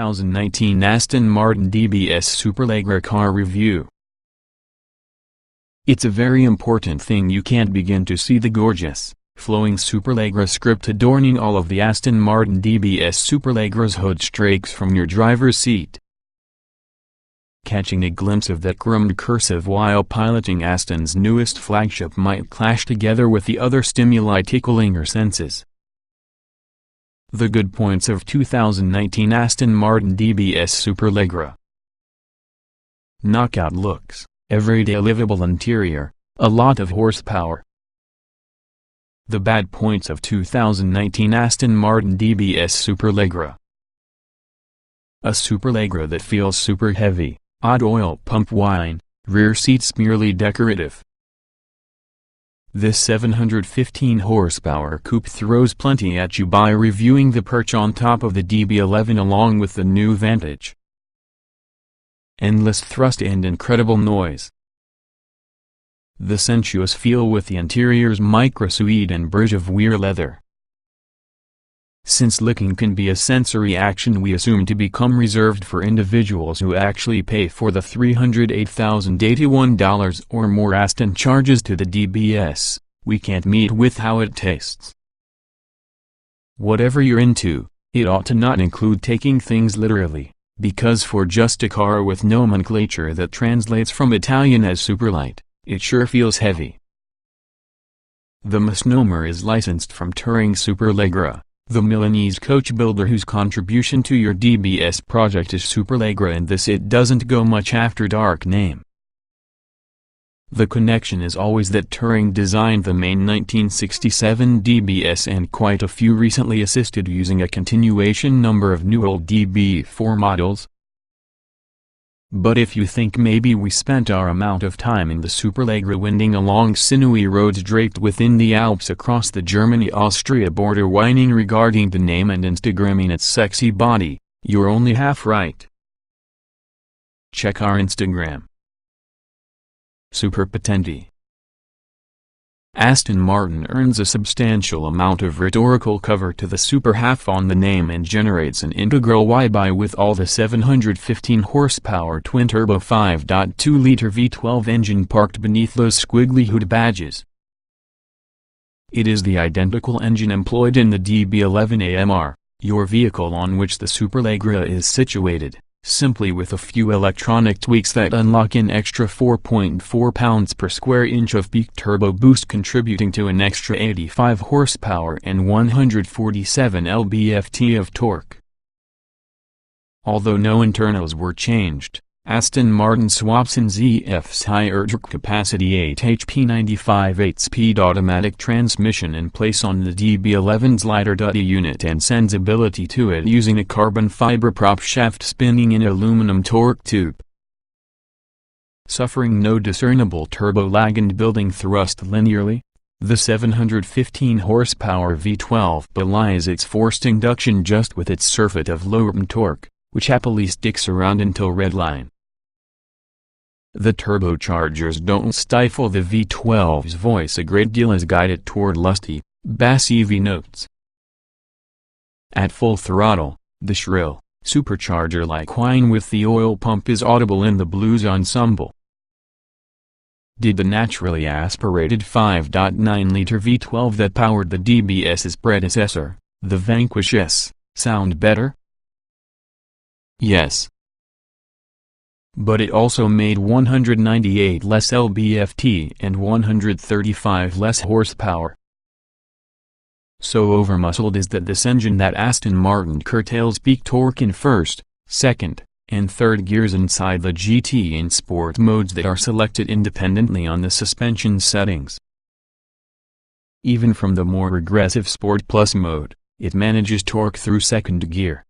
2019 Aston Martin DBS Superleggera car review. It's a very important thing you can't begin to see the gorgeous, flowing Superleggera script adorning all of the Aston Martin DBS Superleggera's hood strakes from your driver's seat. Catching a glimpse of that chromed cursive while piloting Aston's newest flagship might clash together with the other stimuli tickling your senses. The good points of 2019 Aston Martin DBS Superleggera: knockout looks, everyday livable interior, a lot of horsepower. The bad points of 2019 Aston Martin DBS Superleggera: a Superleggera that feels super heavy, odd oil pump whine, rear seats merely decorative. This 715 horsepower coupe throws plenty at you by reviewing the perch on top of the DB11 along with the new Vantage. Endless thrust and incredible noise. The sensuous feel with the interior's micro-suede and bridge of weir leather. Since licking can be a sensory action we assume to become reserved for individuals who actually pay for the $308,081 or more Aston charges to the DBS, we can't meet with how it tastes. Whatever you're into, it ought to not include taking things literally, because for just a car with nomenclature that translates from Italian as superlight, it sure feels heavy. The misnomer is licensed from Touring Superleggera, the Milanese coach builder whose contribution to your DBS project is Superleggera, and this it doesn't go much after dark name. The connection is always that Touring designed the main 1967 DBS and quite a few recently assisted using a continuation number of new old DB4 models. But if you think maybe we spent our amount of time in the Superleggera winding along sinewy roads draped within the Alps across the Germany-Austria border whining regarding the name and Instagramming its sexy body, you're only half right. Check our Instagram. Super Patenti. Aston Martin earns a substantial amount of rhetorical cover to the super half on the name and generates an integral why-buy with all the 715 horsepower twin-turbo 5.2-liter V12 engine parked beneath those squiggly hood badges. It is the identical engine employed in the DB11 AMR, your vehicle on which the Superleggera is situated, simply with a few electronic tweaks that unlock an extra 4.4 pounds per square inch of peak turbo boost, contributing to an extra 85 horsepower and 147 lb-ft of torque. Although no internals were changed, Aston Martin swaps in ZF's higher torque capacity 8 HP 95 8-speed automatic transmission in place on the DB11's lighter-duty unit and sends ability to it using a carbon fiber prop shaft spinning an aluminum torque tube. Suffering no discernible turbo lag and building thrust linearly, the 715 horsepower V12 belies its forced induction just with its surfeit of low-rpm torque, which happily sticks around until redline. The turbochargers don't stifle the V12's voice a great deal as guide it toward lusty, bassy V notes. At full throttle, the shrill, supercharger-like whine with the oil pump is audible in the blues ensemble. Did the naturally aspirated 5.9-liter V12 that powered the DBS's predecessor, the Vanquish S, sound better? Yes. But it also made 198 less lb-ft and 135 less horsepower. So overmuscled is that this engine that Aston Martin curtails peak torque in first, second, and third gears inside the GT and Sport modes that are selected independently on the suspension settings. Even from the more regressive Sport Plus mode, it manages torque through second gear.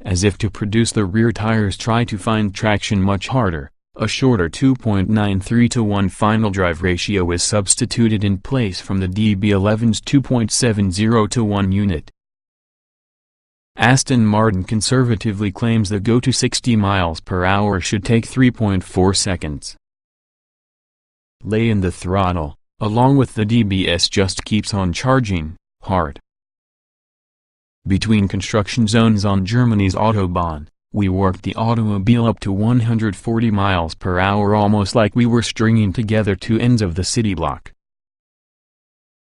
As if to produce the rear tires try to find traction much harder, a shorter 2.93:1 final drive ratio is substituted in place from the DB11's 2.70:1 unit. Aston Martin conservatively claims the go to 60 miles per hour should take 3.4 seconds. Lay in the throttle, along with the DBS just keeps on charging, hard. Between construction zones on Germany's Autobahn, we worked the automobile up to 140 miles per hour, almost like we were stringing together two ends of the city block.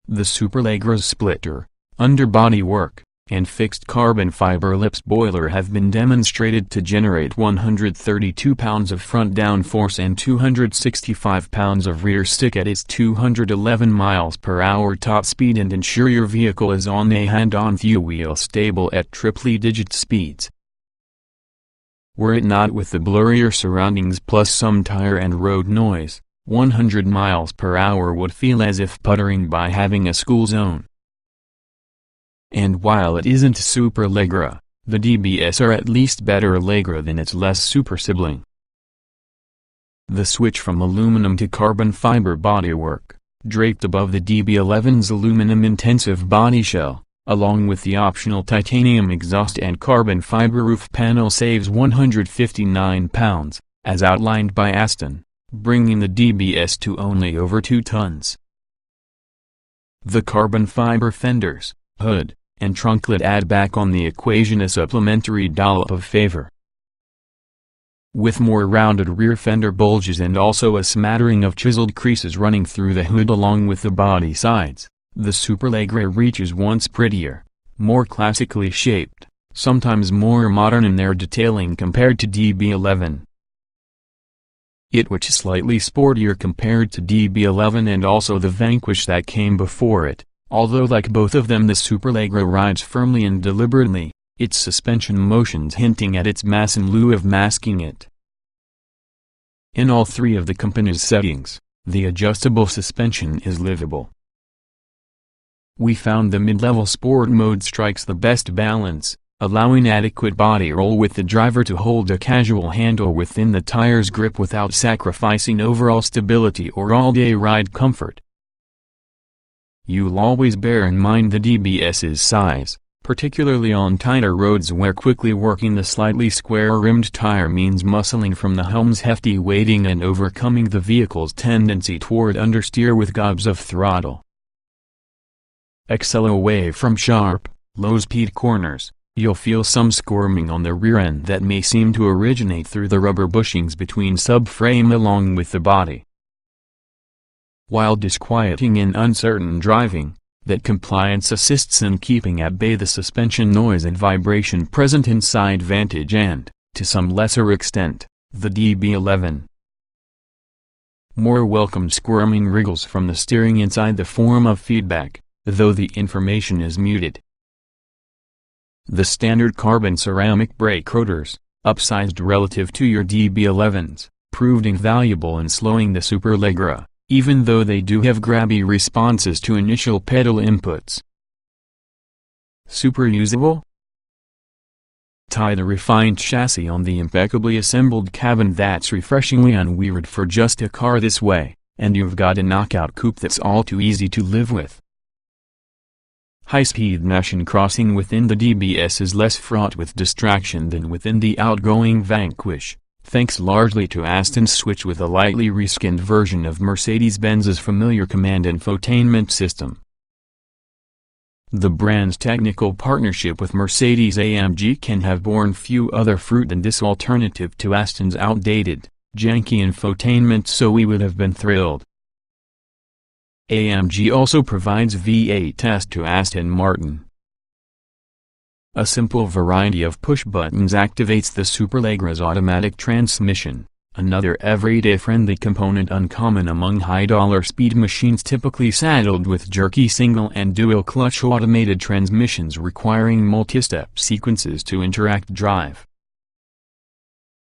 The Superleggera's splitter, underbody work, and fixed carbon fiber lips boiler have been demonstrated to generate 132 pounds of front downforce and 265 pounds of rear stick at its 211 miles per hour top speed and ensure your vehicle is on a hand-on wheel stable at triply-digit speeds. Were it not with the blurrier surroundings plus some tire and road noise, 100 miles per hour would feel as if puttering by having a school zone. And while it isn't Superleggera, the DBS are at least better Allegra than its less super sibling. The switch from aluminum to carbon fiber bodywork, draped above the DB11's aluminum-intensive body shell, along with the optional titanium exhaust and carbon fiber roof panel saves 159 pounds, as outlined by Aston, bringing the DBS to only over 2 tons. The carbon fiber fenders, hood, and trunklet add back on the equation a supplementary dollop of favor. With more rounded rear fender bulges and also a smattering of chiseled creases running through the hood along with the body sides, the Superleggera reaches once prettier, more classically shaped, sometimes more modern in their detailing compared to DB11. It which is slightly sportier compared to DB11 and also the Vanquish that came before it, although like both of them the Superleggera rides firmly and deliberately, its suspension motions hinting at its mass in lieu of masking it. In all three of the company's settings, the adjustable suspension is livable. We found the mid-level sport mode strikes the best balance, allowing adequate body roll with the driver to hold a casual handle within the tire's grip without sacrificing overall stability or all-day ride comfort. You'll always bear in mind the DBS's size, particularly on tighter roads where quickly working the slightly square-rimmed tire means muscling from the helm's hefty weighting and overcoming the vehicle's tendency toward understeer with gobs of throttle. Excel away from sharp, low-speed corners, you'll feel some squirming on the rear end that may seem to originate through the rubber bushings between subframe along with the body. While disquieting in uncertain driving, that compliance assists in keeping at bay the suspension noise and vibration present inside Vantage and, to some lesser extent, the DB11. More welcome squirming wriggles from the steering inside the form of feedback, though the information is muted. The standard carbon ceramic brake rotors, upsized relative to your DB11s, proved invaluable in slowing the Superleggera, even though they do have grabby responses to initial pedal inputs. Super usable? Tie the refined chassis on the impeccably assembled cabin that's refreshingly unweird for just a car this way, and you've got a knockout coupe that's all too easy to live with. High-speed nation crossing within the DBS is less fraught with distraction than within the outgoing Vanquish, thanks largely to Aston's switch with a lightly reskinned version of Mercedes-Benz's familiar command infotainment system. The brand's technical partnership with Mercedes-AMG can have borne few other fruit than this alternative to Aston's outdated, janky infotainment, so we would have been thrilled. AMG also provides V8 test to Aston Martin. A simple variety of push buttons activates the Superleggera's automatic transmission, another everyday friendly component uncommon among high-dollar speed machines typically saddled with jerky single and dual-clutch automated transmissions requiring multi-step sequences to interact drive.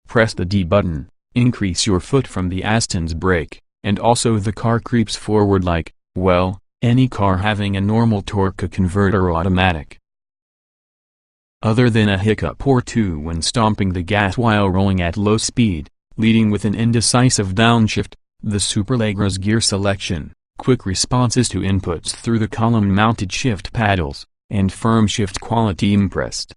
Press the D button, increase your foot from the Aston's brake, and also the car creeps forward like, well, any car having a normal torque converter automatic. Other than a hiccup or two when stomping the gas while rolling at low speed, leading with an indecisive downshift, the Superleggera's gear selection, quick responses to inputs through the column-mounted shift paddles, and firm shift quality impressed.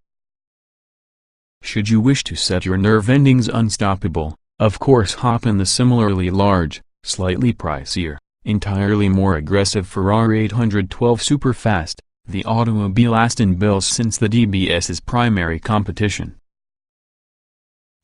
Should you wish to set your nerve endings unstoppable, of course hop in the similarly large, slightly pricier, entirely more aggressive Ferrari 812 Superfast, the automobile Aston builds since the DBS's primary competition.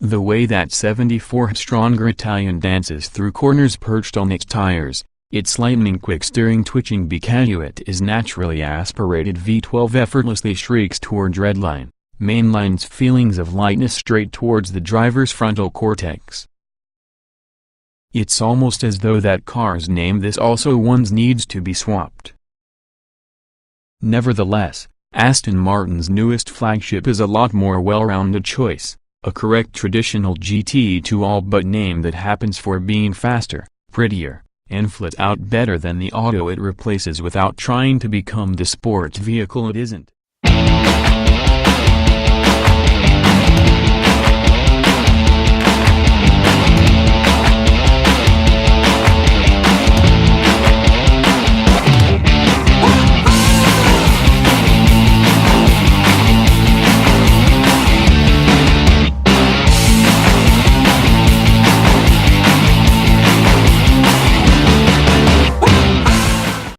The way that 74-stronger Italian dances through corners perched on its tires, its lightning-quick steering twitching because it is naturally aspirated V12 effortlessly shrieks towards redline, mainlines feelings of lightness straight towards the driver's frontal cortex. It's almost as though that car's name this also one's needs to be swapped. Nevertheless, Aston Martin's newest flagship is a lot more well-rounded choice, a correct traditional GT to all but name that happens for being faster, prettier, and flat out better than the auto it replaces without trying to become the sports vehicle it isn't.